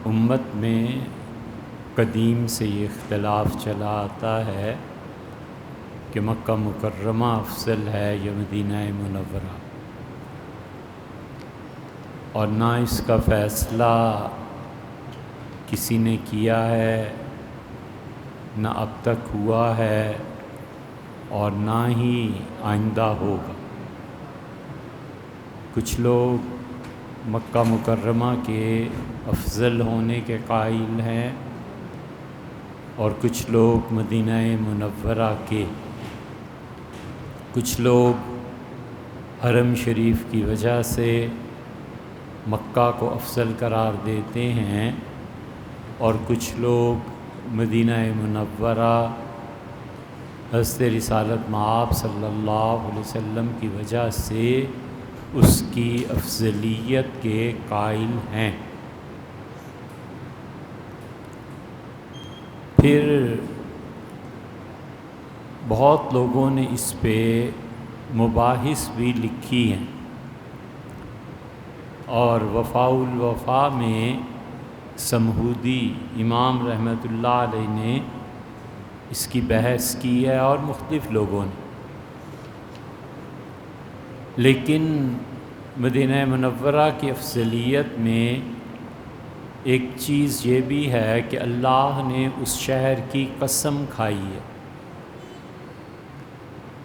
امت میں قدیم سے یہ اختلاف چلا آتا ہے کہ مکہ مکرمہ افضل ہے یا مدینہ منورہ، اور نہ اس کا فیصلہ کسی نے کیا ہے، نہ اب تک ہوا ہے اور نہ ہی آئندہ ہوگا۔ کچھ لوگ مکہ مکرمہ کے افضل ہونے کے قائل ہیں اور کچھ لوگ مدینہ منورہ کے، کچھ لوگ حرم شریف کی وجہ سے مکہ کو افضل قرار دیتے ہیں اور کچھ لوگ مدینہ منورہ حضرت رسالت مآب صلی اللہ علیہ وسلم کی وجہ سے اس کی افضلیت کے قائل ہیں۔ پھر بہت لوگوں نے اس پہ مباحث بھی لکھی ہیں، اور وفاء الوفا میں سمہودی امام رحمۃ اللہ علیہ نے اس کی بحث کی ہے اور مختلف لوگوں نے، لیکن مدینہ منورہ کی افضلیت میں ایک چیز یہ بھی ہے کہ اللہ نے اس شہر کی قسم کھائی ہے،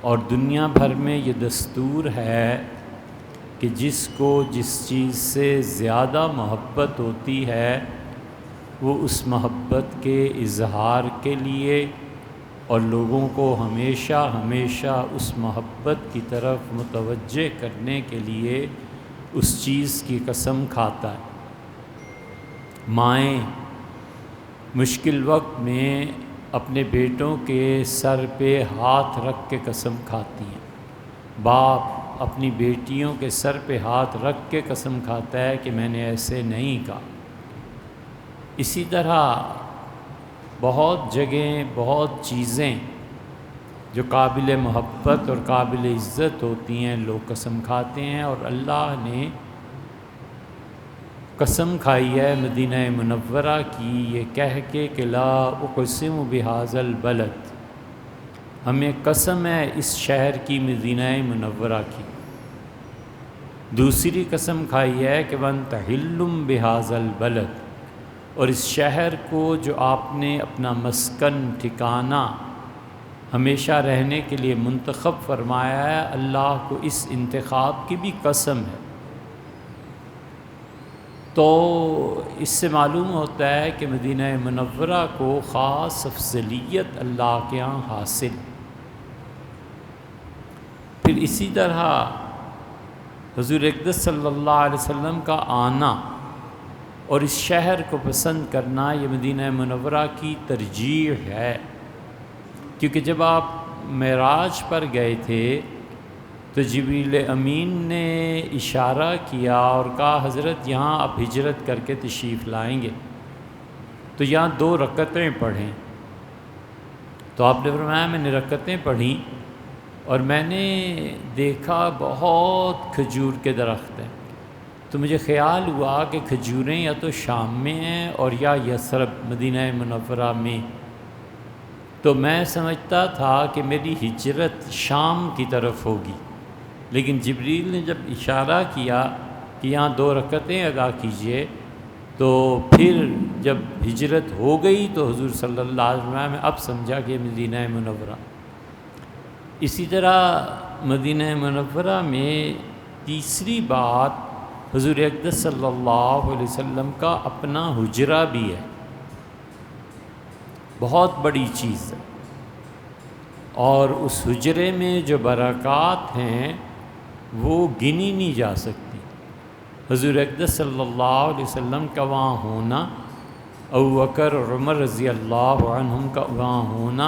اور دنیا بھر میں یہ دستور ہے کہ جس کو جس چیز سے زیادہ محبت ہوتی ہے وہ اس محبت کے اظہار کے لیے اور لوگوں کو ہمیشہ ہمیشہ اس محبت کی طرف متوجہ کرنے کے لیے اس چیز کی قسم کھاتا ہے۔ مائیں مشکل وقت میں اپنے بیٹوں کے سر پہ ہاتھ رکھ کے قسم کھاتی ہیں، باپ اپنی بیٹیوں کے سر پہ ہاتھ رکھ کے قسم کھاتا ہے کہ میں نے ایسے نہیں کہا۔ اسی طرح بہت جگہیں، بہت چیزیں جو قابل محبت اور قابل عزت ہوتی ہیں لوگ قسم کھاتے ہیں، اور اللہ نے قسم کھائی ہے مدینہ منورہ کی یہ کہہ کے کہ لا اقسم بہذا البلد، ہمیں قسم ہے اس شہر کی، مدینہ منورہ کی۔ دوسری قسم کھائی ہے کہ وانت حل بہذا البلد، اور اس شہر کو جو آپ نے اپنا مسکن ٹھکانہ ہمیشہ رہنے کے لیے منتخب فرمایا ہے، اللہ کو اس انتخاب کی بھی قسم ہے۔ تو اس سے معلوم ہوتا ہے کہ مدینہ منورہ کو خاص افضلیت اللہ کے ہاں حاصل۔ پھر اسی طرح حضور اقدس صلی اللہ علیہ وسلم کا آنا اور اس شہر کو پسند کرنا یہ مدینہ منورہ کی ترجیح ہے، کیونکہ جب آپ معراج پر گئے تھے تو جبریل امین نے اشارہ کیا اور کہا حضرت یہاں آپ ہجرت کر کے تشریف لائیں گے تو یہاں 2 رکعتیں پڑھیں۔ تو آپ نے فرمایا میں نے رکعتیں پڑھیں اور میں نے دیکھا بہت کھجور کے درخت ہیں، تو مجھے خیال ہوا کہ کھجوریں یا تو شام میں ہیں اور یا یثرب مدینہ منورہ میں، تو میں سمجھتا تھا کہ میری ہجرت شام کی طرف ہوگی، لیکن جبریل نے جب اشارہ کیا کہ یہاں 2 رکعتیں ادا کیجئے، تو پھر جب ہجرت ہو گئی تو حضور صلی اللہ علیہ وسلم میں اب سمجھا کہ مدینہ منورہ۔ اسی طرح مدینہ منورہ میں تیسری بات حضور اقدس صلی اللہ علیہ وسلم کا اپنا حجرہ بھی ہے، بہت بڑی چیز ہے، اور اس حجرے میں جو برکات ہیں وہ گنی نہیں جا سکتی۔ حضور اقدس صلی اللہ علیہ وسلم کا وہاں ہونا، ابوبکر اور عمر رضی اللہ عنہم کا وہاں ہونا،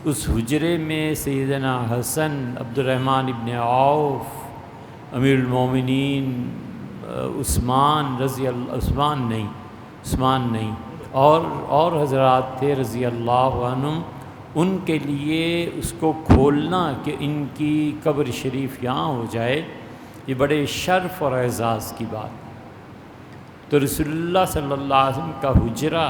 اس حجرے میں سیدنا حسن، عبد الرحمن ابن عوف، امیر المومنین عثمان نہیں اور حضرات تھے رضی اللہ عنہم، ان کے لیے اس کو کھولنا کہ ان کی قبر شریف یہاں ہو جائے، یہ بڑے شرف اور اعزاز کی بات۔ تو رسول اللہ صلی اللہ علیہ وسلم کا حجرہ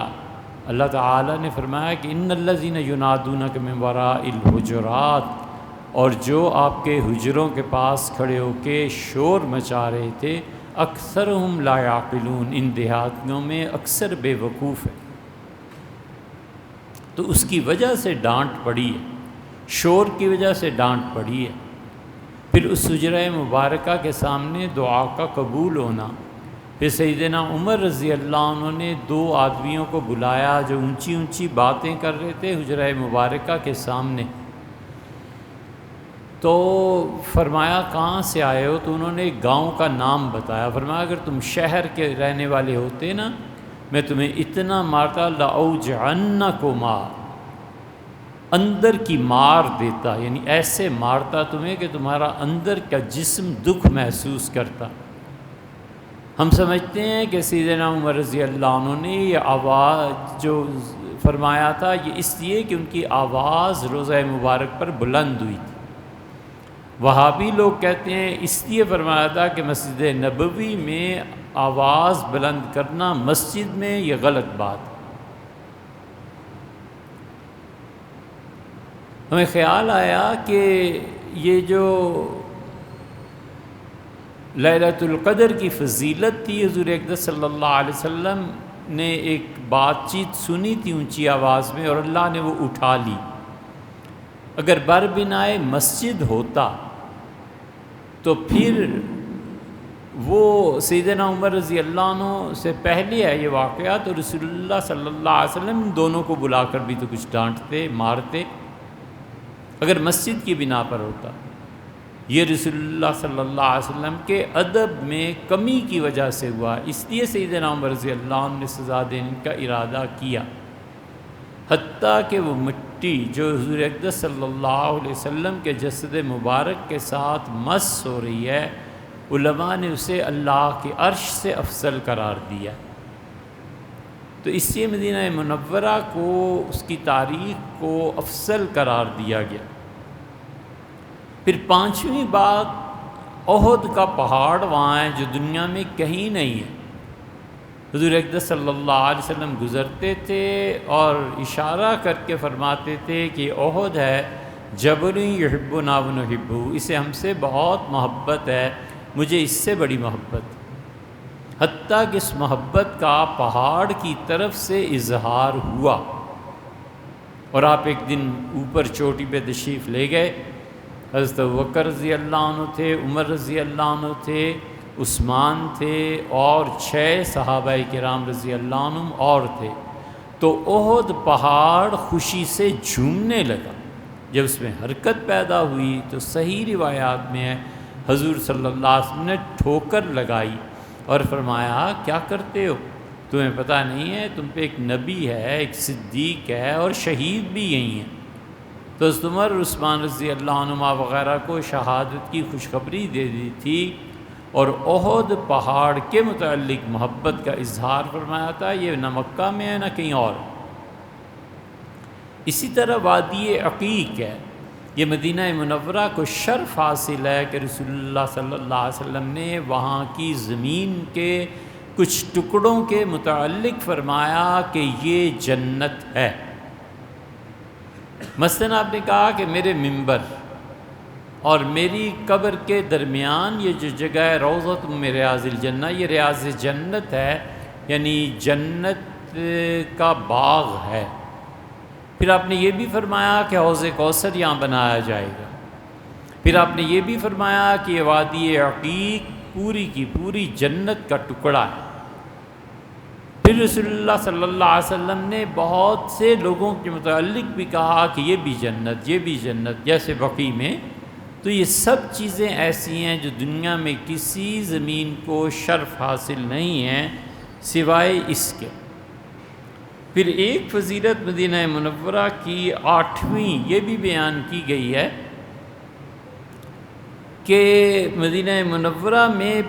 اللہ تعالیٰ نے فرمایا کہ ان الذین ینادونک من وراء الحجرات، اور جو آپ کے حجروں کے پاس کھڑے ہو کے شور مچا رہے تھے، اکثرہم لا یعقلون، ان دیہاتیوں میں اکثر بے وقوف ہے۔ تو اس کی وجہ سے ڈانٹ پڑی ہے، شور کی وجہ سے ڈانٹ پڑی ہے۔ پھر اس حجرہ مبارکہ کے سامنے دعا کا قبول ہونا۔ پھر سیدنا عمر رضی اللہ عنہ نے 2 آدمیوں کو بلایا جو اونچی اونچی باتیں کر رہے تھے حجرہ مبارکہ کے سامنے، تو فرمایا کہاں سے آئے ہو؟ تو انہوں نے ایک گاؤں کا نام بتایا۔ فرمایا اگر تم شہر کے رہنے والے ہوتے نا، میں تمہیں اتنا مارتا، لأوجعنکما، اندر کی مار دیتا، یعنی ایسے مارتا تمہیں کہ تمہارا اندر کا جسم دکھ محسوس کرتا۔ ہم سمجھتے ہیں کہ سیدنا عمر رضی اللہ عنہ نے یہ آواز جو فرمایا تھا یہ اس لیے کہ ان کی آواز روضہ مبارک پر بلند ہوئی تھی۔ وہابی لوگ کہتے ہیں اس لیے فرمایا تھا کہ مسجد نبوی میں آواز بلند کرنا مسجد میں یہ غلط بات ہے۔ ہمیں خیال آیا کہ یہ جو لیلۃ القدر کی فضیلت تھی، حضور اقدس صلی اللہ علیہ وسلم نے ایک بات چیت سنی تھی اونچی آواز میں، اور اللہ نے وہ اٹھا لی۔ اگر بر بنائے مسجد ہوتا تو پھر وہ سیدنا عمر رضی اللہ عنہ سے پہلے ہے یہ واقعہ، تو رسول اللہ صلی اللہ علیہ وسلم دونوں کو بلا کر بھی تو کچھ ڈانٹتے مارتے اگر مسجد کی بنا پر ہوتا۔ یہ رسول اللہ صلی اللہ علیہ وسلم کے ادب میں کمی کی وجہ سے ہوا، اس لیے سیدنا عمر رضی اللہ عنہ نے سزا دینے کا ارادہ کیا۔ حتیٰ کہ وہ مٹی جو حضور اقدس صلی اللہ علیہ وسلم کے جسد مبارک کے ساتھ مس ہو رہی ہے، علماء نے اسے اللہ کے عرش سے افضل قرار دیا۔ تو اس لیے مدینہ منورہ کو، اس کی تاریخ کو افضل قرار دیا گیا۔ پھر 5ویں بات، احد کا پہاڑ وہاں ہے جو دنیا میں کہیں نہیں ہے۔ حضور اقدس صلی اللہ علیہ وسلم گزرتے تھے اور اشارہ کر کے فرماتے تھے کہ احد ہے، جبل یحبنا ونحبہ، اسے ہم سے بہت محبت ہے، مجھے اس سے بڑی محبت۔ حتیٰ کہ اس محبت کا پہاڑ کی طرف سے اظہار ہوا، اور آپ ایک دن اوپر چوٹی پہ تشریف لے گئے۔ حضرت ابوبکر رضی اللہ عنہ تھے، عمر رضی اللہ عنہ تھے، عثمان تھے، اور 6 صحابہ کرام رضی اللہ عنہم اور تھے۔ تو احد پہاڑ خوشی سے جھومنے لگا۔ جب اس میں حرکت پیدا ہوئی تو صحیح روایات میں ہے حضور صلی اللہ علیہ وسلم نے ٹھوکر لگائی اور فرمایا کیا کرتے ہو؟ تمہیں پتہ نہیں ہے تم پہ ایک نبی ہے، ایک صدیق ہے، اور شہید بھی یہی ہیں۔ تو حضرت عمر عثمان رضی اللہ عنہما وغیرہ کو شہادت کی خوشخبری دے دی تھی، اور احد پہاڑ کے متعلق محبت کا اظہار فرمایا تھا۔ یہ نہ مکہ میں ہے نہ کہیں اور۔ اسی طرح وادی عقیق ہے، یہ مدینہ منورہ کو شرف حاصل ہے کہ رسول اللہ صلی اللہ علیہ وسلم نے وہاں کی زمین کے کچھ ٹکڑوں کے متعلق فرمایا کہ یہ جنت ہے۔ مثلاً آپ نے کہا کہ میرے منبر اور میری قبر کے درمیان یہ جو جگہ ہے روضۃ من ریاض الجنہ، یہ ریاض جنت ہے، یعنی جنت کا باغ ہے۔ پھر آپ نے یہ بھی فرمایا کہ حوض کوثر یہاں بنایا جائے گا۔ پھر آپ نے یہ بھی فرمایا کہ یہ وادی عقیق پوری کی پوری جنت کا ٹکڑا ہے۔ پھر رسول اللہ صلی اللہ علیہ وسلم نے بہت سے لوگوں کے متعلق بھی کہا کہ یہ بھی جنت، یہ بھی جنت، جیسے بقیع میں۔ تو یہ سب چیزیں ایسی ہیں جو دنیا میں کسی زمین کو شرف حاصل نہیں ہیں سوائے اس کے۔ پھر ایک فضیلت مدینہ منورہ کی 8ویں یہ بھی بیان کی گئی ہے کہ مدینہ منورہ میں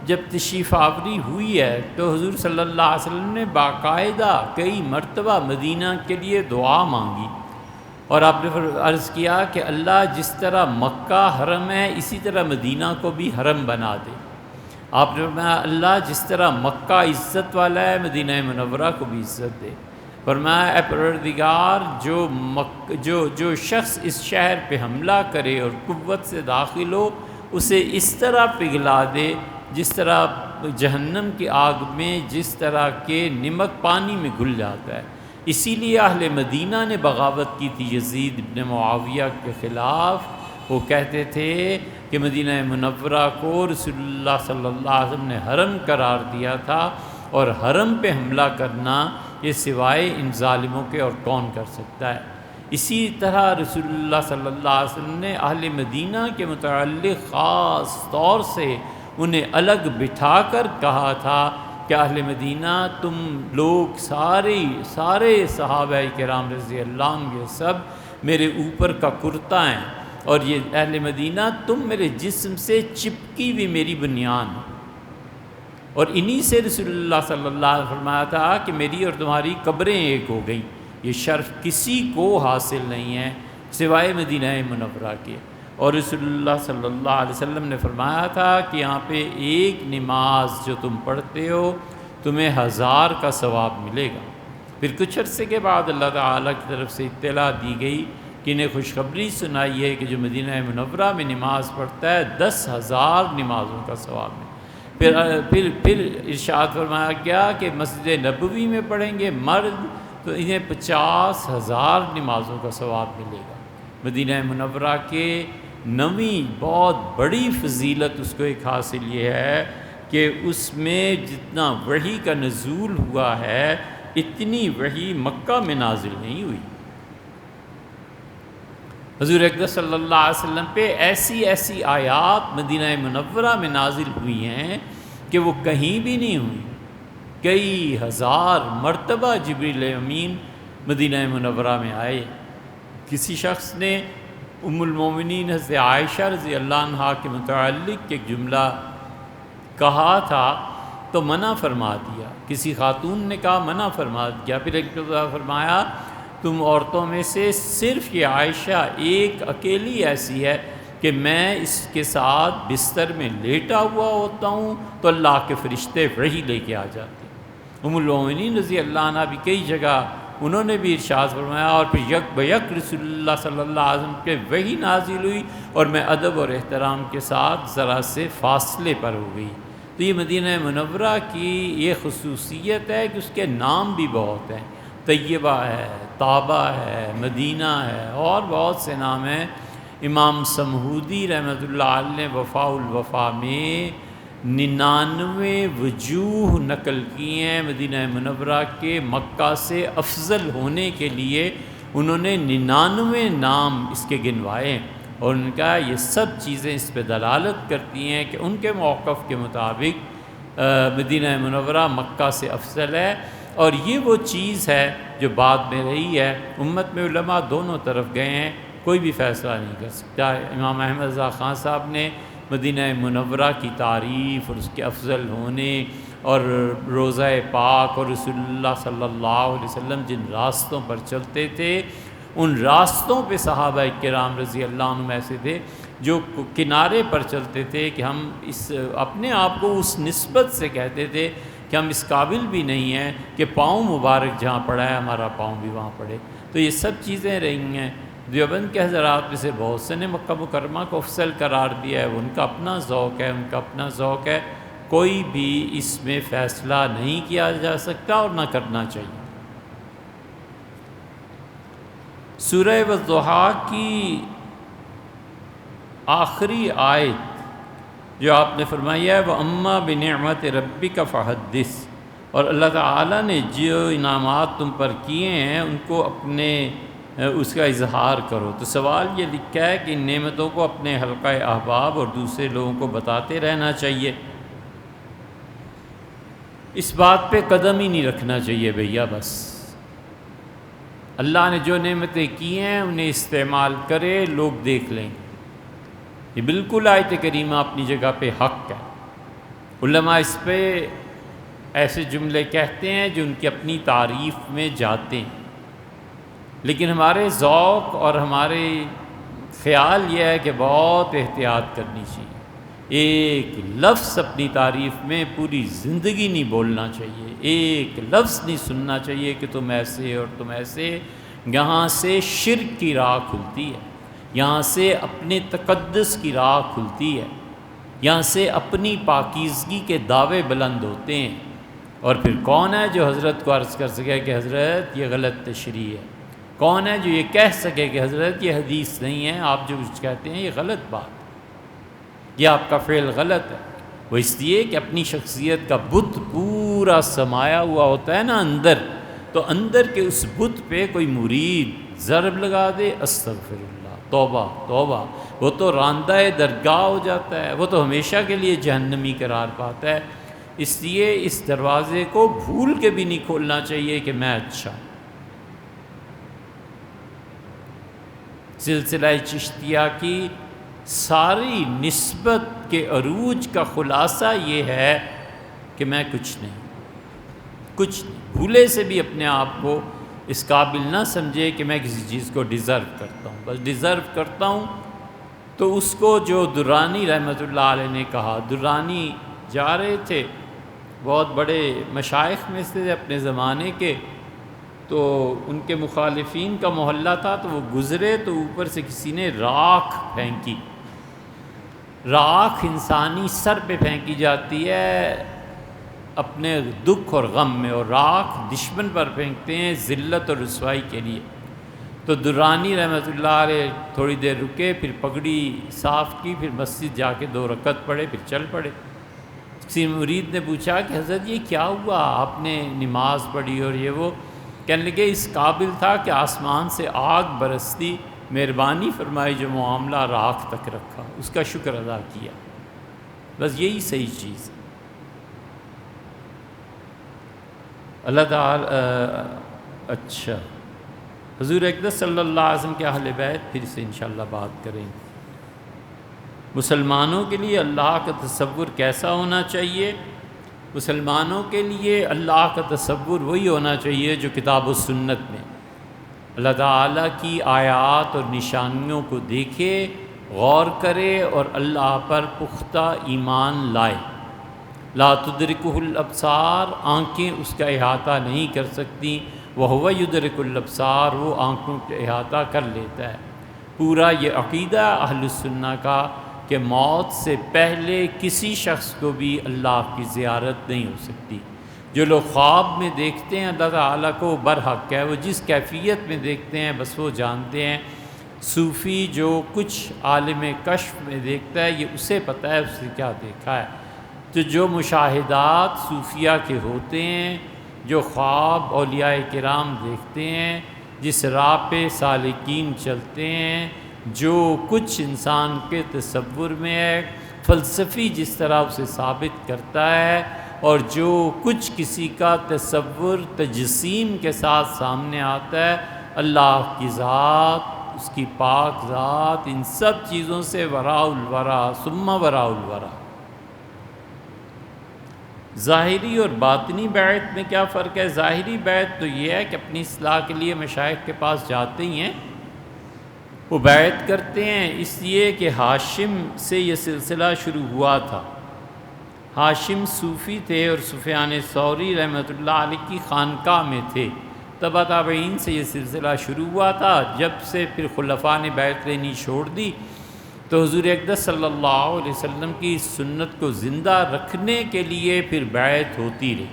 جب تشریف آوری ہوئی ہے تو حضور صلی اللہ علیہ وسلم نے باقاعدہ کئی مرتبہ مدینہ کے لیے دعا مانگی، اور آپ نے عرض کیا کہ اللہ جس طرح مکہ حرم ہے اسی طرح مدینہ کو بھی حرم بنا دے۔ آپ نے فرمایا اللہ جس طرح مکہ عزت والا ہے مدینہ منورہ کو بھی عزت دے۔ فرمایا اے پروردگار جو شخص اس شہر پہ حملہ کرے اور قوت سے داخل ہو اسے اس طرح پگھلا دے جس طرح جہنم کی آگ میں جس طرح کہ نمک پانی میں گھل جاتا ہے۔ اسی لیے اہل مدینہ نے بغاوت کی تھی یزید ابن معاویہ کے خلاف۔ وہ کہتے تھے کہ مدینہ منورہ کو رسول اللہ صلی اللہ علیہ وسلم نے حرم قرار دیا تھا، اور حرم پہ حملہ کرنا یہ سوائے ان ظالموں کے اور کون کر سکتا ہے۔ اسی طرح رسول اللہ صلی اللہ علیہ وسلم نے اہل مدینہ کے متعلق خاص طور سے انہیں الگ بٹھا کر کہا تھا کہ اہل مدینہ تم لوگ سارے صحابہ کرام رضی اللہ عنہ یہ سب میرے اوپر کا کرتا ہیں، اور یہ اہل مدینہ تم میرے جسم سے چپکی ہوئی میری بنیان ہو۔ اور انہی سے رسول اللہ صلی اللہ علیہ وسلم فرمایا تھا کہ میری اور تمہاری قبریں ایک ہو گئیں، یہ شرف کسی کو حاصل نہیں ہے سوائے مدینہ منورہ کے۔ اور رسول اللہ صلی اللہ علیہ وسلم نے فرمایا تھا کہ یہاں پہ ایک نماز جو تم پڑھتے ہو تمہیں 1000 کا ثواب ملے گا۔ پھر کچھ عرصے کے بعد اللہ تعالیٰ کی طرف سے اطلاع دی گئی کہ انہیں خوشخبری سنائی ہے کہ جو مدینہ منورہ میں نماز پڑھتا ہے 10,000 نمازوں کا ثواب ہے۔ پھر ارشاد فرمایا گیا کہ مسجد نبوی میں پڑھیں گے مرد تو انہیں 50,000 نمازوں کا ثواب ملے گا۔ مدینہ منورہ کے 9ویں بہت بڑی فضیلت اس کو ایک حاصل یہ ہے کہ اس میں جتنا وحی کا نزول ہوا ہے اتنی وحی مکہ میں نازل نہیں ہوئی۔ حضور اقدس صلی اللہ علیہ وسلم پہ ایسی آیات مدینہ منورہ میں نازل ہوئی ہیں کہ وہ کہیں بھی نہیں ہوئی۔ کئی ہزار مرتبہ جبریل امین مدینہ منورہ میں آئے۔ کسی شخص نے ام المومنین حضرت عائشہ رضی اللہ عنہا کے متعلق ایک جملہ کہا تھا تو منع فرما دیا، کسی خاتون نے کہا منع فرما دیا۔ پھر ایک دفعہ فرمایا تم عورتوں میں سے صرف یہ عائشہ ایک اکیلی ایسی ہے کہ میں اس کے ساتھ بستر میں لیٹا ہوا ہوتا ہوں تو اللہ کے فرشتے وحی لے کے آ جاتے ہیں۔ ام المومنین رضی اللہ عنہ بھی کئی جگہ انہوں نے بھی ارشاد فرمایا، اور پھر یک بیک رسول اللہ صلی اللہ علیہ وسلم کے وحی نازل ہوئی اور میں ادب اور احترام کے ساتھ ذرا سے فاصلے پر ہو گئی۔ تو یہ مدینہ منورہ کی یہ خصوصیت ہے کہ اس کے نام بھی بہت ہیں، طیبہ ہے، طابہ ہے، مدینہ ہے، اور بہت سے نام ہیں۔ امام سمہودی رحمۃ اللہ علیہ نے وفاء الوفا میں 99 وجوہ نقل کی ہیں مدینہ منورہ کے مکہ سے افضل ہونے کے لیے۔ انہوں نے 99 نام اس کے گنوائے ہیں، اور ان کا یہ سب چیزیں اس پہ دلالت کرتی ہیں کہ ان کے موقف کے مطابق مدینہ منورہ مکہ سے افضل ہے۔ اور یہ وہ چیز ہے جو بعد میں رہی ہے، امت میں علماء دونوں طرف گئے ہیں، کوئی بھی فیصلہ نہیں کر سکتا۔ امام احمد رضا خان صاحب نے مدینہ منورہ کی تعریف اور اس کے افضل ہونے اور روضہ پاک اور رسول اللہ صلی اللہ علیہ وسلم جن راستوں پر چلتے تھے ان راستوں پہ صحابہ کرام رضی اللہ عنہم ایسے تھے جو کنارے پر چلتے تھے کہ ہم اپنے آپ کو اس نسبت سے کہتے تھے کہ ہم اس قابل بھی نہیں ہیں کہ پاؤں مبارک جہاں پڑا ہے ہمارا پاؤں بھی وہاں پڑے۔ تو یہ سب چیزیں رہی ہیں۔ دیوبند کے حضرات میں سے بہت سے نے مکہ مکرمہ کو افضل قرار دیا ہے، وہ ان کا اپنا ذوق ہے، ان کا اپنا ذوق ہے، کوئی بھی اس میں فیصلہ نہیں کیا جا سکتا اور نہ کرنا چاہیے۔ سورہ والضحیٰ کی آخری آیت جو آپ نے فرمائی ہے وَأَمَّا بِنِعْمَةِ رَبِّكَ فَحَدِّثْ، اور اللہ تعالیٰ نے جو انعامات تم پر کیے ہیں ان کو اپنے اس کا اظہار کرو۔ تو سوال یہ لکھا ہے کہ ان نعمتوں کو اپنے حلقہ احباب اور دوسرے لوگوں کو بتاتے رہنا چاہیے، اس بات پہ قدم ہی نہیں رکھنا چاہیے بھیا۔ بس اللہ نے جو نعمتیں کی ہیں انہیں استعمال کرے، لوگ دیکھ لیں گے۔ یہ بالکل آیت کریمہ اپنی جگہ پہ حق ہے۔ علماء اس پہ ایسے جملے کہتے ہیں جو ان کی اپنی تعریف میں جاتے ہیں، لیکن ہمارے ذوق اور ہمارے خیال یہ ہے کہ بہت احتیاط کرنی چاہیے، ایک لفظ اپنی تعریف میں پوری زندگی نہیں بولنا چاہیے، ایک لفظ نہیں سننا چاہیے کہ تم ایسے اور تم ایسے۔ یہاں سے شرک کی راہ کھلتی ہے، یہاں سے اپنے تقدس کی راہ کھلتی ہے، یہاں سے اپنی پاکیزگی کے دعوے بلند ہوتے ہیں۔ اور پھر کون ہے جو حضرت کو عرض کر سکے کہ حضرت یہ غلط تشریح ہے؟ کون ہے جو یہ کہہ سکے کہ حضرت یہ حدیث نہیں ہے، آپ جو کچھ کہتے ہیں یہ غلط بات ہے، یہ آپ کا فعل غلط ہے؟ وہ اس لیے کہ اپنی شخصیت کا بت پورا سمایا ہوا ہوتا ہے نا اندر، تو اندر کے اس بت پہ کوئی مرید ضرب لگا دے، استغفر اللہ، توبہ توبہ، وہ تو راندہ درگاہ ہو جاتا ہے، وہ تو ہمیشہ کے لیے جہنمی قرار پاتا ہے۔ اس لیے اس دروازے کو بھول کے بھی نہیں کھولنا چاہیے کہ میں اچھا۔ سلسلہ چشتیہ کی ساری نسبت کے عروج کا خلاصہ یہ ہے کہ میں کچھ نہیں، کچھ نہیں، بھولے سے بھی اپنے آپ کو اس قابل نہ سمجھے کہ میں کسی چیز کو ڈیزرو کرتا ہوں، بس ڈیزرو کرتا ہوں۔ تو اس کو جو درانی رحمۃ اللہ علیہ نے کہا، درانی جا رہے تھے، بہت بڑے مشائخ میں سے اپنے زمانے کے، تو ان کے مخالفین کا محلہ تھا، تو وہ گزرے تو اوپر سے کسی نے راکھ پھینکی۔ راکھ انسانی سر پہ پھینکی جاتی ہے اپنے دکھ اور غم میں، اور راکھ دشمن پر پھینکتے ہیں ذلت اور رسوائی کے لیے۔ تو درانی رحمۃ اللہ علیہ تھوڑی دیر رکے، پھر پگڑی صاف کی، پھر مسجد جا کے 2 رکعت پڑھے، پھر چل پڑے۔ کسی مرید نے پوچھا کہ حضرت یہ کیا ہوا، آپ نے نماز پڑھی اور یہ وہ؟ کہنے لگے اس قابل تھا کہ آسمان سے آگ برستی، مہربانی فرمائی جو معاملہ راکھ تک رکھا، اس کا شکر ادا کیا۔ بس یہی صحیح چیز ہے۔ اللہ تعالی اچھا، حضور اقدس صلی اللہ علیہ وسلم کے اہل بیت پھر سے انشاءاللہ بات کریں گے۔ مسلمانوں کے لیے اللہ کا تصور کیسا ہونا چاہیے؟ مسلمانوں کے لیے اللہ کا تصور وہی ہونا چاہیے جو کتاب و سنت میں اللہ تعالیٰ کی آیات اور نشانیوں کو دیکھے، غور کرے اور اللہ پر پختہ ایمان لائے۔ لا تدرکہ الابصار، آنکھیں اس کا احاطہ نہیں کر سکتی، وہو یدرک الابصار، وہ آنکھوں کا احاطہ کر لیتا ہے۔ پورا یہ عقیدہ اہل السنہ کا کہ موت سے پہلے کسی شخص کو بھی اللہ کی زیارت نہیں ہو سکتی۔ جو لوگ خواب میں دیکھتے ہیں اللہ تعالیٰ کو، برحق ہے، وہ جس کیفیت میں دیکھتے ہیں بس وہ جانتے ہیں۔ صوفی جو کچھ عالم کشف میں دیکھتا ہے یہ اسے پتہ ہے اس نے کیا دیکھا ہے۔ تو جو مشاہدات صوفیہ کے ہوتے ہیں، جو خواب اولیاء کرام دیکھتے ہیں، جس راہ پہ سالکین چلتے ہیں، جو کچھ انسان کے تصور میں ہے، فلسفی جس طرح اسے ثابت کرتا ہے، اور جو کچھ کسی کا تصور تجسیم کے ساتھ سامنے آتا ہے، اللہ کی ذات، اس کی پاک ذات، ان سب چیزوں سے وراء الورا ثم وراء الورا۔ ظاہری اور باطنی بیعت میں کیا فرق ہے؟ ظاہری بیعت تو یہ ہے کہ اپنی اصلاح کے لیے مشائخ کے پاس جاتے ہی ہیں، وہ بیعت کرتے ہیں، اس لیے کہ ہاشم سے یہ سلسلہ شروع ہوا تھا۔ ہاشم صوفی تھے اور سفیان ثوری رحمۃ اللہ علیہ کی خانقاہ میں تھے، تبع تابعین سے یہ سلسلہ شروع ہوا تھا۔ جب سے پھر خلفاء نے بیعت لینی چھوڑ دی تو حضور اقدس صلی اللہ علیہ وسلم کی سنت کو زندہ رکھنے کے لیے پھر بیعت ہوتی رہی۔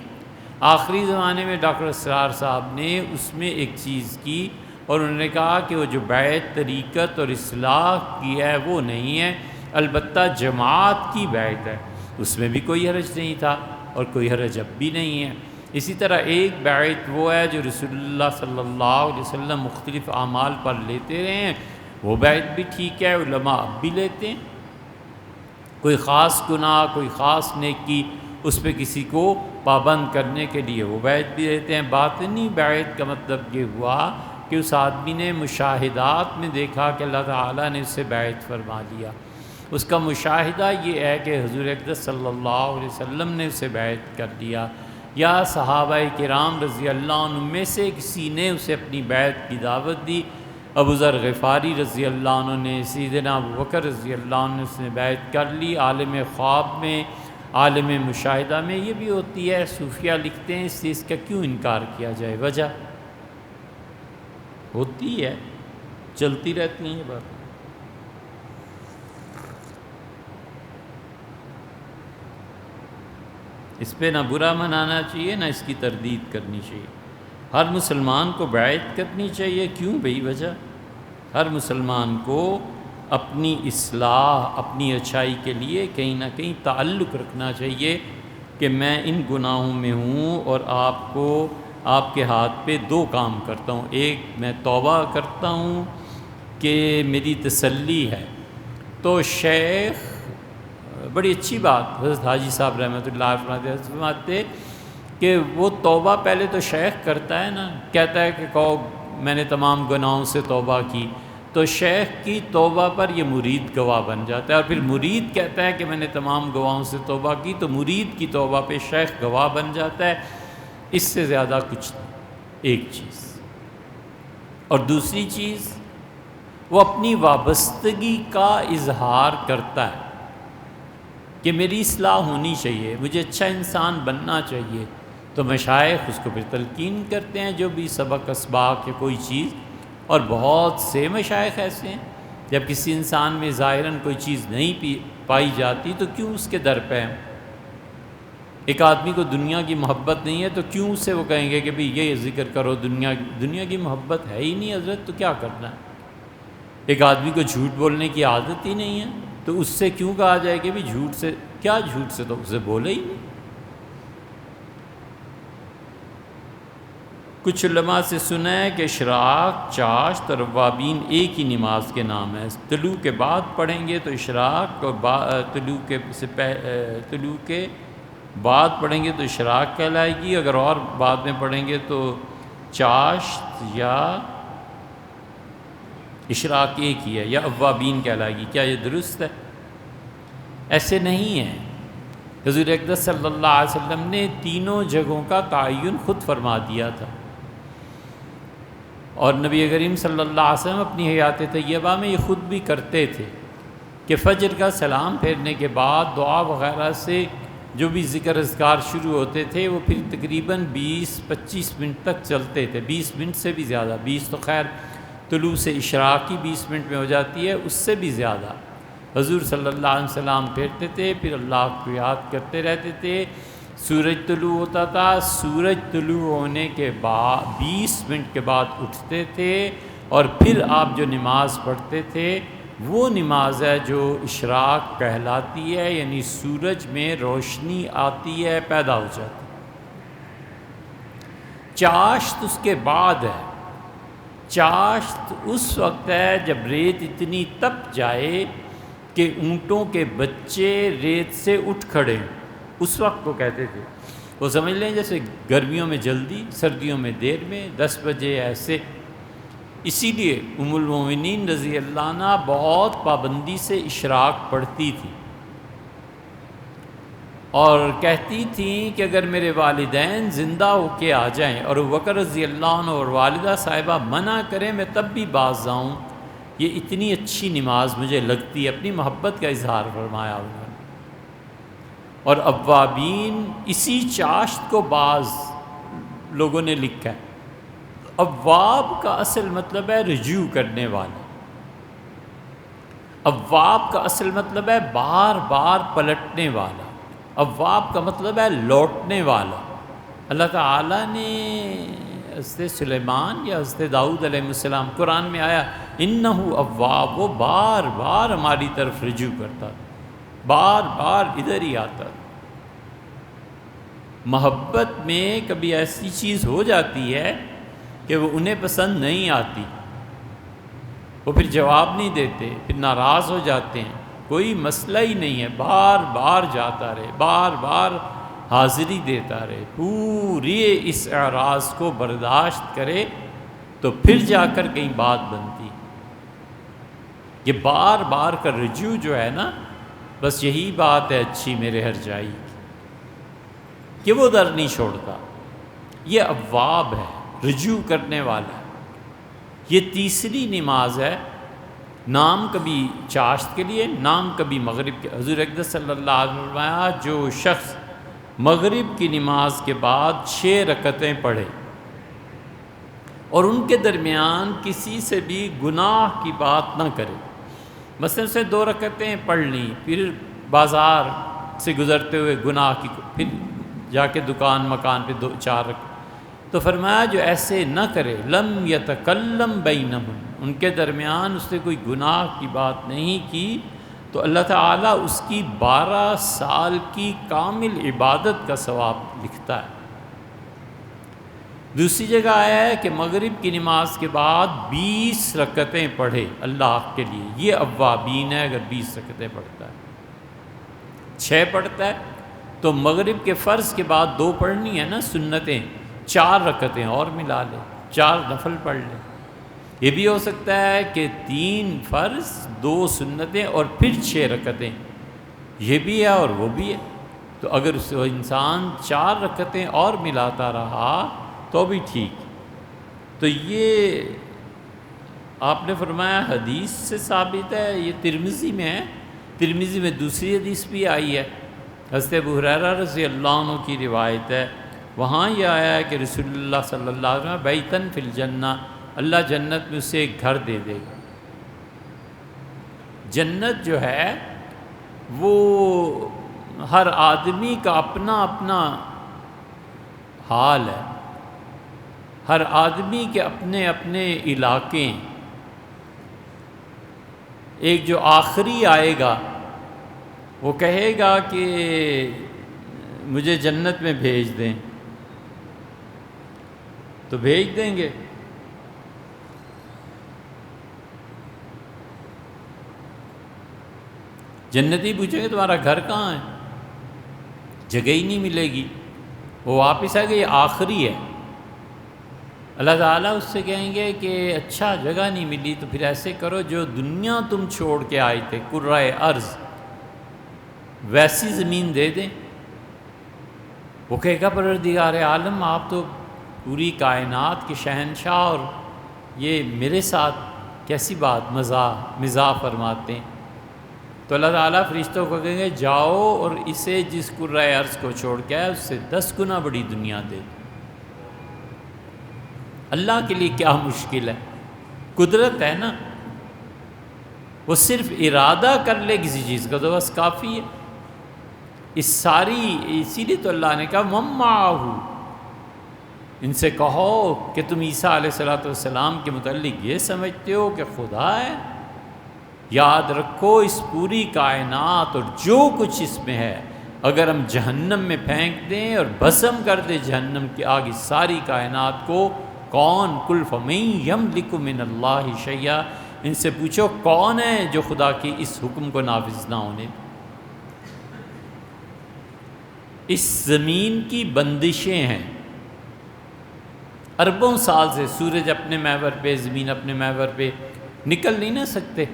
آخری زمانے میں ڈاکٹر اسرار صاحب نے اس میں ایک چیز کی، اور انہوں نے کہا کہ وہ جو بیعت طریقت اور اصلاح کی ہے وہ نہیں ہے، البتہ جماعت کی بیعت ہے، اس میں بھی کوئی حرج نہیں تھا اور کوئی حرج اب بھی نہیں ہے۔ اسی طرح ایک بیعت وہ ہے جو رسول اللہ صلی اللہ علیہ وسلم مختلف اعمال پر لیتے رہے ہیں، وہ بیعت بھی ٹھیک ہے، علماء اب بھی لیتے ہیں۔ کوئی خاص گناہ، کوئی خاص نیکی، اس پہ کسی کو پابند کرنے کے لیے وہ بیعت بھی لیتے ہیں۔ باطنی بیعت کا مطلب یہ ہوا کہ اس آدمی نے مشاہدات میں دیکھا کہ اللہ تعالیٰ نے اسے بیعت فرما لیا، اس کا مشاہدہ یہ ہے کہ حضور اقدس صلی اللہ علیہ وسلم نے اسے بیعت کر دیا، یا صحابہ کرام رضی اللہ عنہ میں سے کسی نے اسے اپنی بیعت کی دعوت دی۔ ابو ذر غفاری رضی اللہ عنہ نے، سیدنا ابو بکر رضی اللہ عنہ نے بیعت کر لی، عالم خواب میں، عالم مشاہدہ میں یہ بھی ہوتی ہے۔ صوفیہ لکھتے ہیں اس چیز کا کیوں انکار کیا جائے، وجہ ہوتی ہے، چلتی رہتی ہیں یہ بات۔ اس پہ نہ برا منانا چاہیے نہ اس کی تردید کرنی چاہیے۔ ہر مسلمان کو بیعت کرنی چاہیے، کیوں بھئی وجہ؟ ہر مسلمان کو اپنی اصلاح، اپنی اچھائی کے لیے کہیں نہ کہیں تعلق رکھنا چاہیے کہ میں ان گناہوں میں ہوں اور آپ کے ہاتھ پہ دو کام کرتا ہوں۔ ایک میں توبہ کرتا ہوں کہ میری تسلی ہے۔ تو شیخ بڑی اچھی بات حضرت حاجی صاحب رحمۃ اللہ فرماتے کہ وہ توبہ پہلے تو شیخ کرتا ہے نا، کہتا ہے کہ کہو میں نے تمام گناہوں سے توبہ کی، تو شیخ کی توبہ پر یہ مرید گواہ بن جاتا ہے، اور پھر مرید کہتا ہے کہ میں نے تمام گناہوں سے توبہ کی، تو مرید کی توبہ پہ شیخ گواہ بن جاتا ہے۔ اس سے زیادہ کچھ نہیں، ایک چیز۔ اور دوسری چیز، وہ اپنی وابستگی کا اظہار کرتا ہے کہ میری اصلاح ہونی چاہیے، مجھے اچھا انسان بننا چاہیے، تو مشائخ اس کو پھر تلقین کرتے ہیں جو بھی سبق اسباق یا کوئی چیز۔ اور بہت سے مشائخ ایسے ہیں جب کسی انسان میں ظاہراً کوئی چیز نہیں پائی جاتی تو کیوں اس کے در پہ ہیں؟ ایک آدمی کو دنیا کی محبت نہیں ہے تو کیوں اسے وہ کہیں گے کہ بھئی یہ ذکر کرو، دنیا کی محبت ہے ہی نہیں حضرت، تو کیا کرنا ہے؟ ایک آدمی کو جھوٹ بولنے کی عادت ہی نہیں ہے تو اس سے کیوں کہا جائے کہ بھی جھوٹ سے کیا، جھوٹ سے تو اسے بولے ہی نہیں۔ کچھ علماء سے سنا ہے کہ اشراق، چاشت اور اوابین ایک ہی نماز کے نام ہے۔ طلوع کے بعد پڑھیں گے تو اشراق، اور طلوع کے بعد پڑھیں گے تو اشراق کہلائے گی، اگر اور بعد میں پڑھیں گے تو چاشت یا اشراق ایک ہی ہے، یا اوابین کہلائے گی۔ کیا یہ درست ہے؟ ایسے نہیں ہے۔ حضور اقدس صلی اللہ علیہ وسلم نے تینوں جگہوں کا تعین خود فرما دیا تھا، اور نبی کریم صلی اللہ علیہ وسلم اپنی حیات طیبہ میں یہ خود بھی کرتے تھے کہ فجر کا سلام پھیرنے کے بعد دعا وغیرہ سے جو بھی ذکر اذکار شروع ہوتے تھے وہ پھر تقریباً 20-25 منٹ تک چلتے تھے، 20 منٹ سے بھی زیادہ، 20 تو خیر طلوع سے اشراق ہی 20 منٹ میں ہو جاتی ہے، اس سے بھی زیادہ حضور صلی اللہ علیہ وسلم پھیرتے تھے، پھر اللہ کو یاد کرتے رہتے تھے۔ سورج طلوع ہوتا تھا، سورج طلوع ہونے کے بعد 20 منٹ کے بعد اٹھتے تھے، اور پھر آپ جو نماز پڑھتے تھے وہ نماز ہے جو اشراق کہلاتی ہے، یعنی سورج میں روشنی آتی ہے، پیدا ہو جاتی ہے۔ چاشت اس کے بعد ہے۔ چاشت اس وقت ہے جب ریت اتنی تپ جائے کہ اونٹوں کے بچے ریت سے اٹھ کھڑے، اس وقت کو کہتے تھے۔ وہ سمجھ لیں جیسے گرمیوں میں جلدی، سردیوں میں دیر میں، 10 بجے ایسے۔ اسی لیے ام المومنین رضی اللہ عنہ بہت پابندی سے اشراق پڑھتی تھی، اور کہتی تھیں کہ اگر میرے والدین زندہ ہو کے آ جائیں اور ابوبکر رضی اللہ عنہ اور والدہ صاحبہ منع کریں میں تب بھی باز آؤں، یہ اتنی اچھی نماز مجھے لگتی ہے۔ اپنی محبت کا اظہار فرمایا انہوں نے۔ اور اوابین اسی چاشت کو بعض لوگوں نے لکھا ہے۔ اواب کا اصل مطلب ہے رجوع کرنے والا، اواب کا اصل مطلب ہے بار بار پلٹنے والا، اواب کا مطلب ہے لوٹنے والا۔ اللہ تعالیٰ نے حضرت سلیمان یا حضرت داؤد علیہ السلام، قرآن میں آیا انہ اواب، وہ بار بار ہماری طرف رجوع کرتا تھا، بار بار ادھر ہی آتا تھا۔ محبت میں کبھی ایسی چیز ہو جاتی ہے کہ وہ انہیں پسند نہیں آتی، وہ پھر جواب نہیں دیتے، پھر ناراض ہو جاتے ہیں، کوئی مسئلہ ہی نہیں ہے، بار بار جاتا رہے، بار بار حاضری دیتا رہے، پوری اس اعراض کو برداشت کرے تو پھر جا کر کہیں بات بنتی۔ یہ بار بار کا رجوع جو ہے نا، بس یہی بات ہے اچھی میرے ہر جائی کی کہ وہ در نہیں چھوڑتا۔ یہ اواب ہے، رجوع کرنے والا ہے۔ یہ تیسری نماز ہے، نام کبھی چاشت کے لیے، نام کبھی مغرب کے۔ حضور اقدس صلی اللہ علیہ وسلم نے فرمایا جو شخص مغرب کی نماز کے بعد 6 رکعتیں پڑھے اور ان کے درمیان کسی سے بھی گناہ کی بات نہ کرے، مثلا سے 2 رکعتیں پڑھ لیں، پھر بازار سے گزرتے ہوئے گناہ کی، پھر جا کے دکان مکان پہ 4 رکعتیں، تو فرمایا جو ایسے نہ کرے، لم یتکلم بینہم، ان کے درمیان اس نے کوئی گناہ کی بات نہیں کی، تو اللہ تعالیٰ اس کی 12 سال کی کامل عبادت کا ثواب لکھتا ہے۔ دوسری جگہ آیا ہے کہ مغرب کی نماز کے بعد 20 رکعتیں پڑھے اللہ کے لیے، یہ اوابین ہے اگر 20 رکعتیں پڑھتا ہے۔ 6 پڑھتا ہے تو مغرب کے فرض کے بعد 2 پڑھنی ہے نا سنتیں، 4 رکعتیں اور ملا لے، 4 نفل پڑھ لے۔ یہ بھی ہو سکتا ہے کہ 3 فرض 2 سنتیں اور پھر 6 رکعتیں، یہ بھی ہے اور وہ بھی ہے، تو اگر اس انسان 4 رکعتیں اور ملاتا رہا تو بھی ٹھیک۔ تو یہ آپ نے فرمایا حدیث سے ثابت ہے، یہ ترمذی میں ہے، ترمذی میں دوسری حدیث بھی آئی ہے، حضرت ابو ہریرہ رضی اللہ عنہ کی روایت ہے، وہاں یہ آیا ہے کہ رسول اللہ صلی اللہ علیہ وسلم بیتن فی الجنہ، اللہ جنت میں اسے ایک گھر دے دے گا۔ جنت جو ہے وہ ہر آدمی کا اپنا اپنا حال ہے، ہر آدمی کے اپنے اپنے علاقے ہیں۔ ایک جو آخری آئے گا وہ کہے گا کہ مجھے جنت میں بھیج دیں، تو بھیج دیں گے۔ جنتی پوچھیں گے تمہارا گھر کہاں ہے، جگہ ہی نہیں ملے گی، وہ واپس آئے گا یہ آخری ہے۔ اللہ تعالیٰ اس سے کہیں گے کہ اچھا جگہ نہیں ملی تو پھر ایسے کرو جو دنیا تم چھوڑ کے آئے تھے، کرۂ ارض، ویسی زمین دے دیں۔ وہ کہے گا پروردگار عالم آپ تو پوری کائنات کے شہنشاہ اور یہ میرے ساتھ کیسی بات مزاح فرماتے ہیں؟ تو اللہ تعالیٰ فرشتوں کو کہیں گے جاؤ اور اسے جس کرۂ ارض کو چھوڑ کے آئے اس سے 10 گنا بڑی دنیا دے۔ اللہ کے لیے کیا مشکل ہے، قدرت ہے نا، وہ صرف ارادہ کر لے کسی چیز کا تو بس کافی ہے۔ اسی لیے تو اللہ نے کہا مَمَّعَهُ، ان سے کہو کہ تم عیسیٰ علیہ السلام کے متعلق یہ سمجھتے ہو کہ خدا ہے، یاد رکھو اس پوری کائنات اور جو کچھ اس میں ہے اگر ہم جہنم میں پھینک دیں اور بھسم کر دیں جہنم کی آگ اس ساری کائنات کو، کون قُلْ فَمَن يَمْلِكُ مِنَ اللَّهِ شَيْئًا، ان سے پوچھو کون ہے جو خدا کی اس حکم کو نافذ نہ ہونے دے۔ اس زمین کی بندشیں ہیں، اربوں سال سے سورج اپنے محور پہ، زمین اپنے محور پہ نکل نہیں نہ سکتے،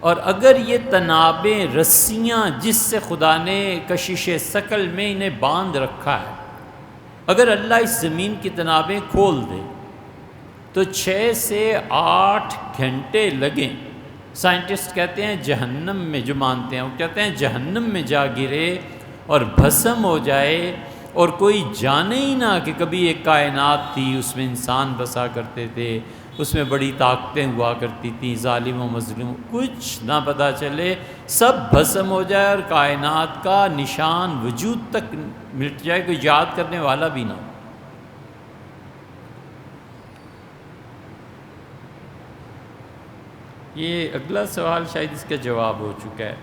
اور اگر یہ تنابیں رسیاں جس سے خدا نے کشش ثقل میں انہیں باندھ رکھا ہے، اگر اللہ اس زمین کی تنابیں کھول دے تو 6 سے 8 گھنٹے لگیں، سائنٹسٹ کہتے ہیں جہنم میں، جو مانتے ہیں وہ کہتے ہیں جہنم میں جا گرے اور بھسم ہو جائے، اور کوئی جانے ہی نہ کہ کبھی ایک کائنات تھی، اس میں انسان بسا کرتے تھے، اس میں بڑی طاقتیں ہوا کرتی تھیں، ظالم و مظلوم، کچھ نہ پتہ چلے، سب بھسم ہو جائے اور کائنات کا نشان وجود تک مٹ جائے، کوئی یاد کرنے والا بھی نہ ہو۔ یہ اگلا سوال شاید اس کا جواب ہو چکا ہے۔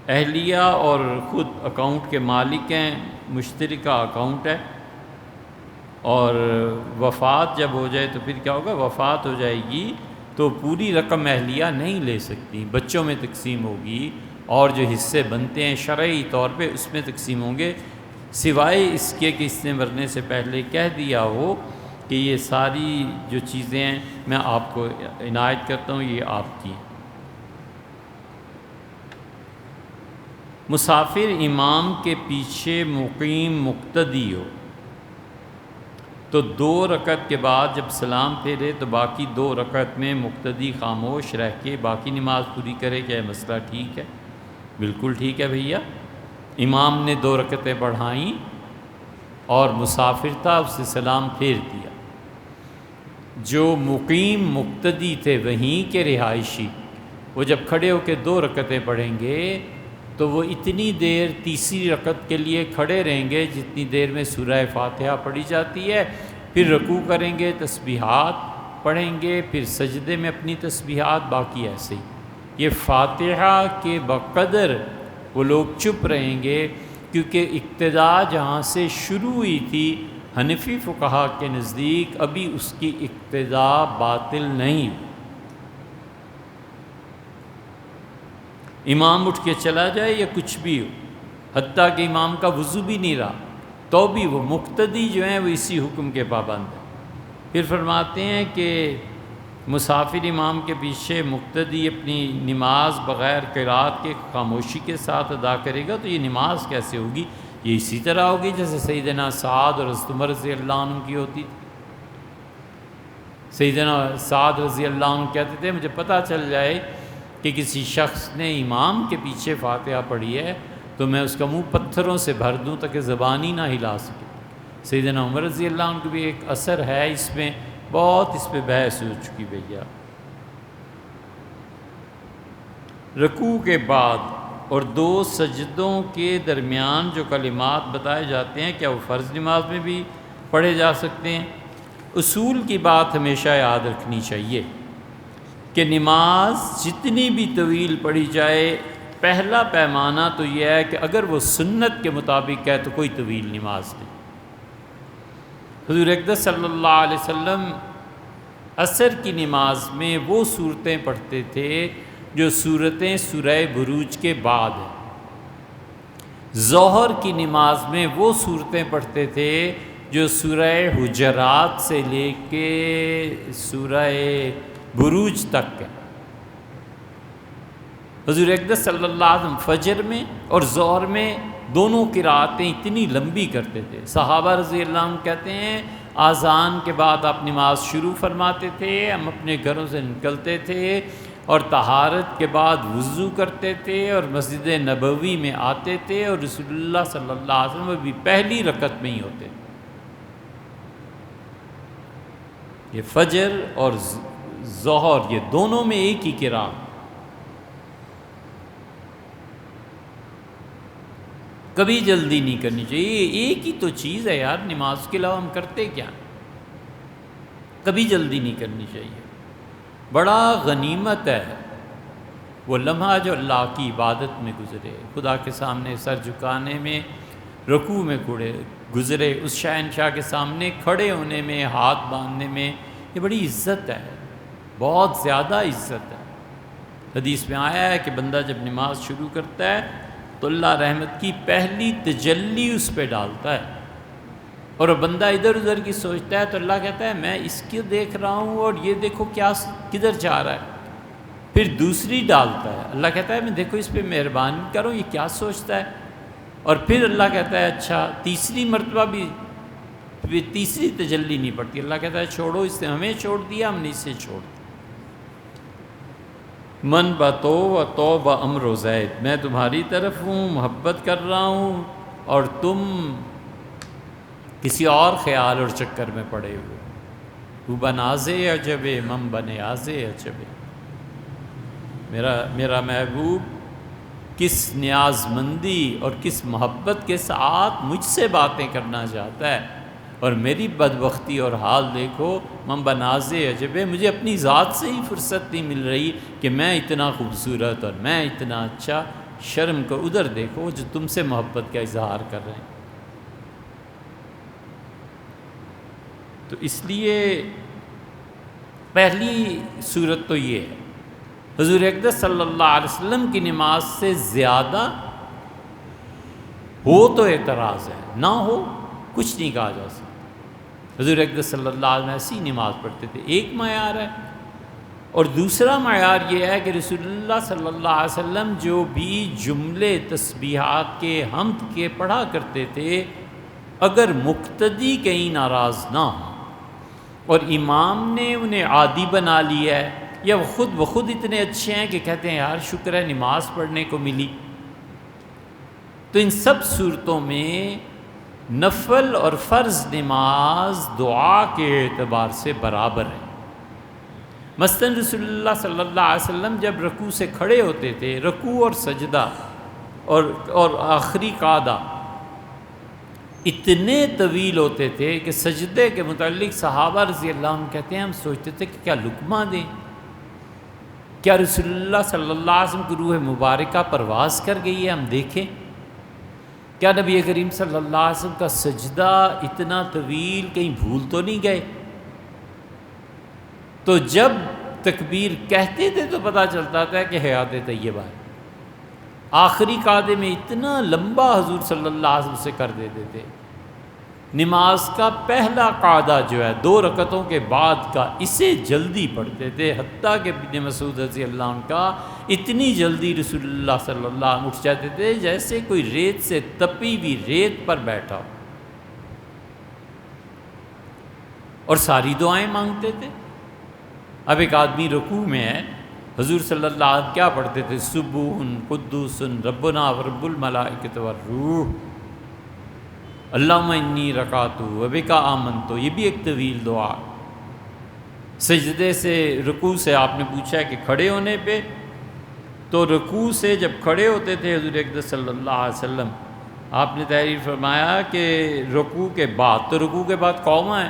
اہلیہ اور خود اکاؤنٹ کے مالک ہیں، مشترکہ اکاؤنٹ ہے، اور وفات جب ہو جائے تو پھر کیا ہوگا، وفات ہو جائے گی تو پوری رقم اہلیہ نہیں لے سکتی، بچوں میں تقسیم ہوگی، اور جو حصے بنتے ہیں شرعی طور پہ اس میں تقسیم ہوں گے، سوائے اس کے کہ اس نے مرنے سے پہلے کہہ دیا ہو کہ یہ ساری جو چیزیں ہیں میں آپ کو عنایت کرتا ہوں، یہ آپ کی ہیں۔ مسافر امام کے پیچھے مقیم مقتدی ہو، تو 2 رکعت کے بعد جب سلام پھیرے تو باقی 2 رکعت میں مقتدی خاموش رہ کے باقی نماز پوری کرے. کیا یہ مسئلہ ٹھیک ہے؟ بالکل ٹھیک ہے بھیا. امام نے 2 رکعتیں بڑھائیں اور مسافر تھا اس سے سلام پھیر دیا. جو مقیم مقتدی تھے وہیں کے رہائشی، وہ جب کھڑے ہو کے 2 رکعتیں پڑھیں گے تو وہ اتنی دیر تیسری رکعت کے لیے کھڑے رہیں گے جتنی دیر میں سورہ فاتحہ پڑھی جاتی ہے. پھر رکوع کریں گے، تسبیحات پڑھیں گے، پھر سجدے میں اپنی تسبیحات، باقی ایسے ہی. یہ فاتحہ کے بقدر وہ لوگ چپ رہیں گے، کیونکہ ابتدا جہاں سے شروع ہوئی تھی حنفی فقہا کے نزدیک ابھی اس کی ابتدا باطل نہیں. امام اٹھ کے چلا جائے یا کچھ بھی ہو، حتیٰ کہ امام کا وضو بھی نہیں رہا تو بھی وہ مقتدی جو ہیں وہ اسی حکم کے پابند ہیں. پھر فرماتے ہیں کہ مسافر امام کے پیچھے مقتدی اپنی نماز بغیر قرات کے خاموشی کے ساتھ ادا کرے گا تو یہ نماز کیسے ہوگی؟ یہ اسی طرح ہوگی جیسے سیدنا سعد اور حضرت عمر رضی اللہ عنہ کی ہوتی تھی. سیدنا سعد رضی اللہ عنہ کہتے تھے مجھے پتہ چل جائے کہ کسی شخص نے امام کے پیچھے فاتحہ پڑھی ہے تو میں اس کا منہ پتھروں سے بھر دوں تاکہ زبان ہی نہ ہلا سکے. سیدنا عمر رضی اللہ عنہ کو بھی ایک اثر ہے اس میں، بہت اس پہ بحث ہو چکی بھیا. رکوع کے بعد اور 2 سجدوں کے درمیان جو کلمات بتائے جاتے ہیں کیا وہ فرض نماز میں بھی پڑھے جا سکتے ہیں؟ اصول کی بات ہمیشہ یاد رکھنی چاہیے کہ نماز جتنی بھی طویل پڑھی جائے پہلا پیمانہ تو یہ ہے کہ اگر وہ سنت کے مطابق ہے تو کوئی طویل نماز نہیں. حضور اقدس صلی اللہ علیہ وسلم عصر کی نماز میں وہ صورتیں پڑھتے تھے جو صورتیں سورہ بروج کے بعد ہیں. ظہر کی نماز میں وہ صورتیں پڑھتے تھے جو سورہ حجرات سے لے کے سورہ بروج تک ہے. حضور اقدس صلی اللہ علیہ وسلم فجر میں اور ظہر میں دونوں قراتیں اتنی لمبی کرتے تھے. صحابہ رضی اللہ عنہ کہتے ہیں اذان کے بعد آپ نماز شروع فرماتے تھے، ہم اپنے گھروں سے نکلتے تھے اور طہارت کے بعد وضو کرتے تھے اور مسجد نبوی میں آتے تھے اور رسول اللہ صلی اللہ علیہ وسلم بھی پہلی رکعت میں ہی ہوتے. یہ فجر اور ظہر یہ دونوں میں ایک ہی قرات. کبھی جلدی نہیں کرنی چاہیے. ایک ہی تو چیز ہے یار نماز، کے علاوہ ہم کرتے کیا؟ کبھی جلدی نہیں کرنی چاہیے. بڑا غنیمت ہے وہ لمحہ جو اللہ کی عبادت میں گزرے، خدا کے سامنے سر جھکانے میں، رکوع میں گزرے، اس شہنشاہ کے سامنے کھڑے ہونے میں، ہاتھ باندھنے میں. یہ بڑی عزت ہے، بہت زیادہ عزت ہے. حدیث میں آیا ہے کہ بندہ جب نماز شروع کرتا ہے تو اللہ رحمت کی پہلی تجلی اس پہ ڈالتا ہے، اور وہ بندہ ادھر ادھر کی سوچتا ہے تو اللہ کہتا ہے میں اس کو دیکھ رہا ہوں اور یہ دیکھو کیا کدھر جا رہا ہے. پھر دوسری ڈالتا ہے، اللہ کہتا ہے میں دیکھو اس پہ مہربانی کرو یہ کیا سوچتا ہے. اور پھر اللہ کہتا ہے اچھا تیسری مرتبہ بھی تیسری تجلی نہیں پڑتی. اللہ کہتا ہے چھوڑو، اس نے ہمیں چھوڑ دیا، ہم نے اسے چھوڑ دیا. من بتو و تو ب امر و زید، میں تمہاری طرف ہوں، محبت کر رہا ہوں اور تم کسی اور خیال اور چکر میں پڑے ہوئے. تو بناز عجب من بنیاز عجب، میرا محبوب کس نیاز مندی اور کس محبت کے ساتھ مجھ سے باتیں کرنا چاہتا ہے، اور میری بدبختی اور حال دیکھو. من بناز عجب، مجھے اپنی ذات سے ہی فرصت نہیں مل رہی کہ میں اتنا خوبصورت اور میں اتنا اچھا. شرم کو ادھر دیکھو جو تم سے محبت کا اظہار کر رہے ہیں. تو اس لیے پہلی صورت تو یہ ہے. حضور اقدس صلی اللہ علیہ وسلم کی نماز سے زیادہ ہو تو اعتراض ہے، نہ ہو کچھ نہیں کہا جا سکتا. حضور اقدس صلی اللہ علیہ وسلم ایسی نماز پڑھتے تھے. ایک معیار ہے، اور دوسرا معیار یہ ہے کہ رسول اللہ صلی اللہ علیہ وسلم جو بھی جملے تسبیحات کے حمد کے پڑھا کرتے تھے، اگر مقتدی کہیں ناراض نہ ہوں اور امام نے انہیں عادی بنا لیا ہے، یا وہ خود بخود اتنے اچھے ہیں کہ کہتے ہیں یار شکر ہے نماز پڑھنے کو ملی، تو ان سب صورتوں میں نفل اور فرض نماز دعا کے اعتبار سے برابر ہے۔ مثلاً رسول اللہ صلی اللہ علیہ وسلم جب رکوع سے کھڑے ہوتے تھے، رکوع اور سجدہ اور آخری قعدہ اتنے طویل ہوتے تھے کہ سجدے کے متعلق صحابہ رضی اللہ عنہ کہتے ہیں ہم سوچتے تھے کہ کیا لقمہ دیں، کیا رسول اللہ صلی اللہ علیہ وسلم کی روح مبارکہ پرواز کر گئی ہے، ہم دیکھیں کیا نبی کریم صلی اللہ علیہ وسلم کا سجدہ اتنا طویل کہیں بھول تو نہیں گئے۔ تو جب تکبیر کہتے تھے تو پتہ چلتا تھا کہ حیات طیبہ ہے۔ آخری قعدے میں اتنا لمبا حضور صلی اللہ علیہ وسلم سے کر دیتے تھے۔ نماز کا پہلا قعدہ جو ہے 2 رکعتوں کے بعد کا، اسے جلدی پڑھتے تھے، حتیٰ کہ ابن مسعود رضی اللہ عنہ کا اتنی جلدی رسول اللہ صلی اللہ علیہ وسلم اٹھ جاتے تھے جیسے کوئی ریت سے تپی ہوئی ریت پر بیٹھا ہو، اور ساری دعائیں مانگتے تھے۔ اب ایک آدمی رکوع میں ہے، حضور صلی اللہ علیہ وسلم کیا پڑھتے تھے؟ سبوح قدوس ربنا ورب الملائکۃ والروح، اللہم انی رکعت وبک آمنت، یہ بھی ایک طویل دعا۔ سجدے سے رکوع سے آپ نے پوچھا ہے کہ کھڑے ہونے پہ، تو رکوع سے جب کھڑے ہوتے تھے حضور اقدس صلی اللہ علیہ وسلم، آپ نے تحریر فرمایا کہ رکوع کے بعد، تو رکوع کے بعد قوما ہے،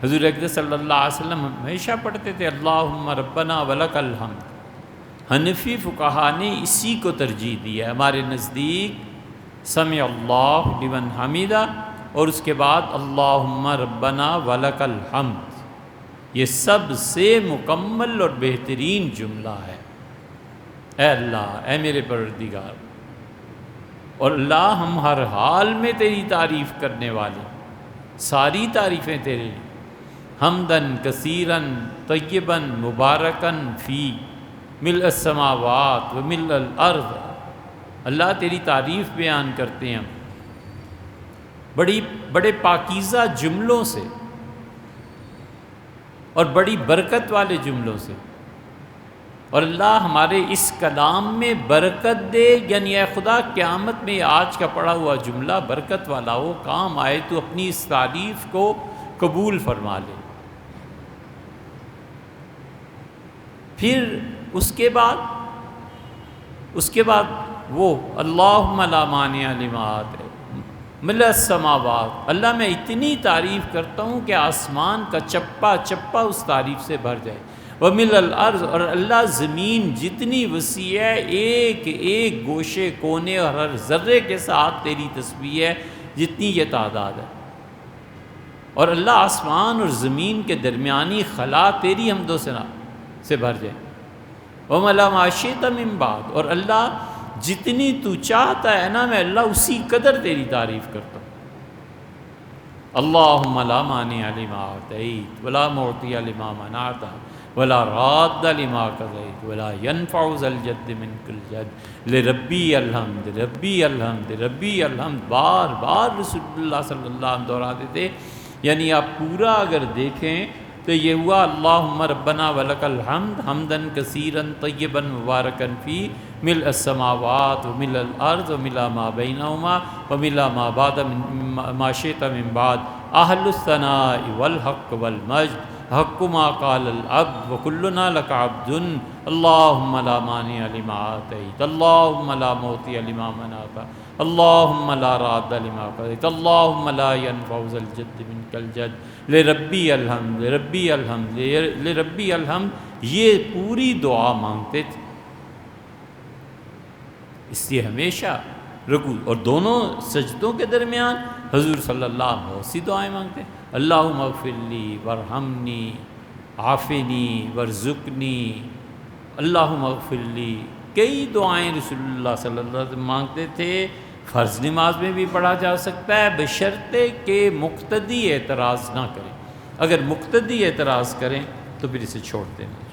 حضور اقدس صلی اللہ علیہ وسلم ہمیشہ پڑھتے تھے اللہم ربنا ولک الحمد۔ حنفی فقہا نے اسی کو ترجیح دی ہے، ہمارے نزدیک سمع اللہ لمن حمیدہ اور اس کے بعد اللہم ربنا ولک الحمد، یہ سب سے مکمل اور بہترین جملہ ہے۔ اے اللہ، اے میرے پروردگار، اور اللہ ہم ہر حال میں تیری تعریف کرنے والے، ساری تعریفیں تیرے لیے، حمدن کثیرن طیبن مبارکن فی ملء السماوات و ملء الارض، اللہ تیری تعریف بیان کرتے ہیں ہم بڑے پاکیزہ جملوں سے اور بڑی برکت والے جملوں سے، اور اللہ ہمارے اس کلام میں برکت دے، یعنی اے خدا قیامت میں آج کا پڑھا ہوا جملہ برکت والا ہو، کام آئے، تو اپنی اس تعریف کو قبول فرما لے۔ پھر اس کے بعد وہ اللہم لا مانع لما اعطیت ملء السماوات، اللہ میں اتنی تعریف کرتا ہوں کہ آسمان کا چپا چپا اس تعریف سے بھر جائے، وملء الارض، اور اللہ زمین جتنی وسیع ہے، ایک ایک گوشے کونے اور ہر ذرے کے ساتھ تیری تسبیح ہے جتنی یہ تعداد ہے، اور اللہ آسمان اور زمین کے درمیانی خلا تیری حمد و ثنا سے بھر جائے، وَمَا مَا شِئْتَ مِن بَعْدُ، اور اللہ جتنی تو چاہتا ہے نا، میں اللہ اسی قدر تیری تعریف کرتا ہوں۔ اللہم لا مانع لما اعطیت ولا معطی لما منعت ولا راد لما قضیت ولا ینفع ذا الجد منک الجد لربی الحمد ربی الحمد ربی الحمد، بار بار رسول اللہ صلی اللہ علیہ وسلم دہراتے تھے۔ یعنی آپ پورا اگر دیکھیں تو یہ ہوا اللہم ربنا ولک الحمد حمدن کثیرن طیبا مبارکن فی ملء السماوات وملء الارض وملء ما بینہما وملء ما بعد ما شئت من بعد اہل الثناء والحق والمجد حق ما قال العبد وکلنا لک عبد اللہم لا مانع لما اعطیت اللہم لا معطی لما منعت اللہم لا راد لما قضیت اللہم لا ینفع ذا الجد منک الجد لربی الحمد ربی الحمد لربی الحمد، یہ پوری دعا مانگتے تھے۔ اس لیے ہمیشہ رکوع اور دونوں سجدوں کے درمیان حضور صلی اللہ علیہ وسلم بہت سی دعائیں مانگتے ہیں، اللہم اغفر لی وارحمنی عافنی ورزقنی، اللہم اغفر لی، کئی دعائیں رسول اللہ صلی اللہ علیہ وسلم مانگتے تھے۔ فرض نماز میں بھی پڑھا جا سکتا ہے بشرطے کہ مقتدی اعتراض نہ کریں، اگر مقتدی اعتراض کریں تو پھر اسے چھوڑ دینا۔